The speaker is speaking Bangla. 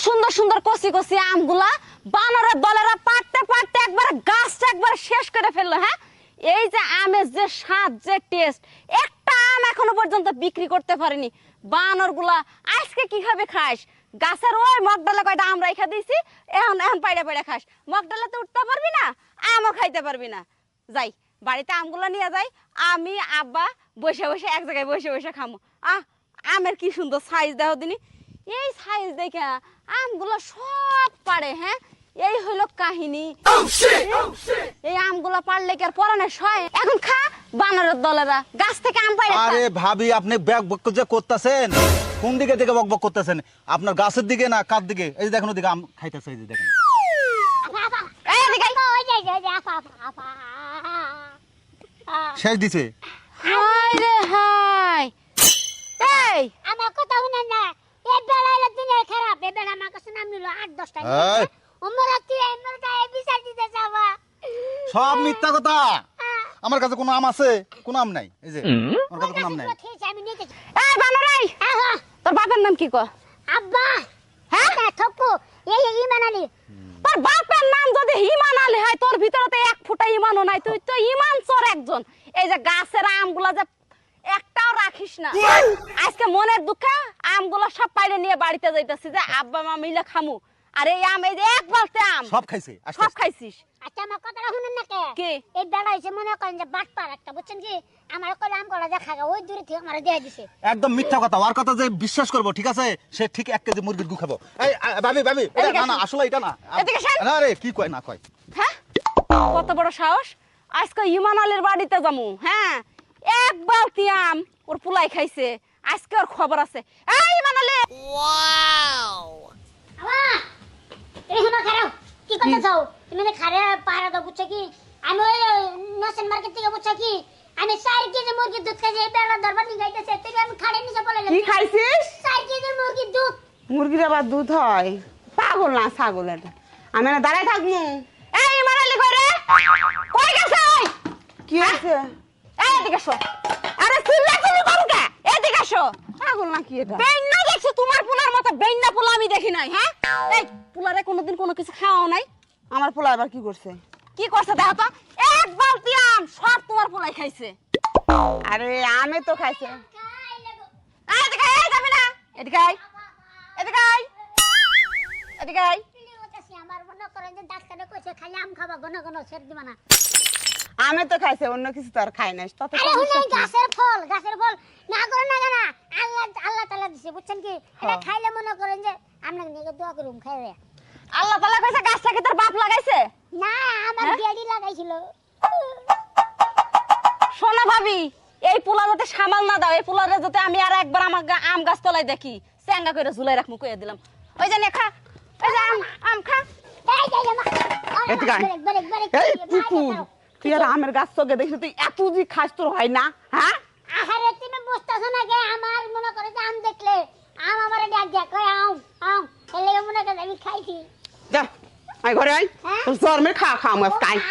সুন্দর সুন্দর কচি কচি আমগুলা বানরের দলেরা পাড়তে পাড়তে একবার গাছটা একবার শেষ করে ফেললো। হ্যাঁ, এই যে আমের যে স্বাদ, যে টেস্ট, একটা আম এখনো পর্যন্ত বিক্রি করতে পারিনি বানরগুলা। আজকে কিভাবে খাস? গাছের ওই মগডালে কয়টা আম রাইখা দিয়েছি, এখন এখন পাইড়া পাইড়া খাস। মগডালাতে উঠতে পারবি না, আমও খাইতে পারবি না। যাই বাড়িতে আমগুলা নিয়ে যাই, আমি আব্বা বসে বসে এক জায়গায় বসে বসে খামো। আমের কি সুন্দর সাইজ দেখো দিনি, এই সাইজ দেখে আমগুলো সব পারে। হ্যাঁ, এই হইল কাহিনী। এই আমগুলো পারলে কি আর পরানে সয়? এখন খা বানরের দলেরা গাছ থেকে আম পাইরে। আরে ভাবি, আপনি ব্যাগ বক যে করতেছেন, কোন দিকে থেকে বক বক করতেছেন? আপনার গাছের দিকে না কার দিকে? এই যে দেখুন ওদিকে আম খাইতেছে, এই যে দেখেন। শেষ দিছে। হায় রে হায়, এই আমার কথা শুনেন না, এই বেলায় দিনে খারাপ, এই বেলা আমার কাছে নাম নিল 8-10টা। এই, ওমরা তুই এমনটা বিচার দিতে যাবা? সব মিথ্যা কথা। আমার কাছে কোনো আম আছে? কোনো আম নাই। এই যে আমার কাছে কোনো আম নাই। আমি নিতে এই বানর, এই তোর বাপের নাম কি কয়? আব্বা। হ্যাঁ, থপ্পু এই ইমান আলী। তোর বাপের নাম যদি ইমান আলী হয়, তোর ভিতরে তো এক ফুটা ইমানও নাই। তুই তো ইমান চোর একজন। এই যে গাছের আমগুলা যে একটাও রাখিস না। আজকে মনের দুঃখে আমগুলো সব পাইরে নিয়ে বাড়িতে যাইতেছি যে আব্বা মা মিলে খামু। আর এই আম, এই যে এক বালতি আম সব খাইছে। সব খাইছিস। আচ্ছা আমার কথাটা শুনেন না কে? কি? এই বেলা হইছে মনে করেন যে বাটপার একটা, বুঝছেন কি? আমার কইলে আম কলা দেখা ওই দূরে থেকে আমার দেয়া দিছে। একদম মিথ্যা কথা। ওর কথা যে বিশ্বাস করব, ঠিক আছে? সে ঠিক 1 কেজি মুরগির গু খাবো। এই ভাবি ভাবি, এটা না না, আসলে এটা না। এদিকে শোন। না রে, কি কয় না কয়? হ্যাঁ, কত বড় সাহস! আজকে ইমান আলীর বাড়িতে যামু। হ্যাঁ, এক বালতি আম ওর পুলাই খাইছে। আজকে ওর খবর আছে। এই ইমান আলী, আমা এই শোনো খারাপ কি করতে যাও তুমি? না খারে পাহারা দাও, বুঝছো কি? আমি ওই নসেন মার্কেট থেকে, বুঝছো কি, আমি 4 কেজি মুরগির দুধ খাইছি। এই বেলা দরবার নিয়ে যাইতেছে, তুই আমি খাড়ে নিচে বলে কি খাইছিস? 4 কেজি মুরগির দুধ। মুরগির আবার দুধ হয়? পাগল না ছাগল এটা। আমি না দাঁড়ায় থাকবো। এই ইমান আলী কই রে? কই গেছে ওই? কি হয়েছে? এই এদিকে এসো। আরে চিল্লাচিল্লি করো কে? এদিকে এসো। পাগল না কি এটা? বেন্না দেখছো? তোমার পোলার মতো বেন্না পোলা আমি দেখি নাই। হ্যাঁ, এই পোলারে কোনোদিন কোনো কিছু খাওয়াও নাই? আমার পোলা আবার কি করছে? কি করছে দেখো তো? এক বালতি আম সব তোমার পোলাই খাইছে। আরে আমি তো খাইছে। এই এদিকে আয়, যাবি না? এদিকে আয়, এদিকে আয়, এদিকে আয়। আমার মনে করেন যে ডাক্তারে কইছে খালি আম খাবা, ঘন ঘন ছেড়ে দিবা না। আমি তো খাইছে, অন্য কিছু তো আর খাই নাই। তত আরে হুনে গাছের ফল না করে না না, আল্লাহ আল্লাহ তাআলা দিছে, বুঝছেন কি? এটা খাইলে মনে করেন যে আমরা নিয়ে দোয়া করুম খাইরে। আল্লাহ তাআলা কইছে গাছটা কি তোর বাপ লাগাইছে? না, আমার ড্যাডি লাগাইছিল। শোনো ভাবি, এই পোলা যাতে সামাল না দাও, এই পোলারে যাতে আমি আর একবার আমার আম গাছ তলায় দেখি, চ্যাঙ্গা করে ঝুলাই রাখমু কইয়া দিলাম। ওই যে নে খা, ওই যে আম খা। এই যাই মা। এদিকে আয়। এই কুকুর, তুই আর আমের গাছ চোখে দেখছিস? তুই এত যে খাস তোর হয় না? হ্যাঁ, আহারে তুমি বুঝতাছ না কে? আমার মনে করে যে আম দেখলে আম আমারে ডাক দেয়, কয় আম আম। এলে মনে করে আমি খাইছি। যা আয় ঘরে আয়। হ্যাঁ? তোর জ্বর মে খা খা মাছ খাই।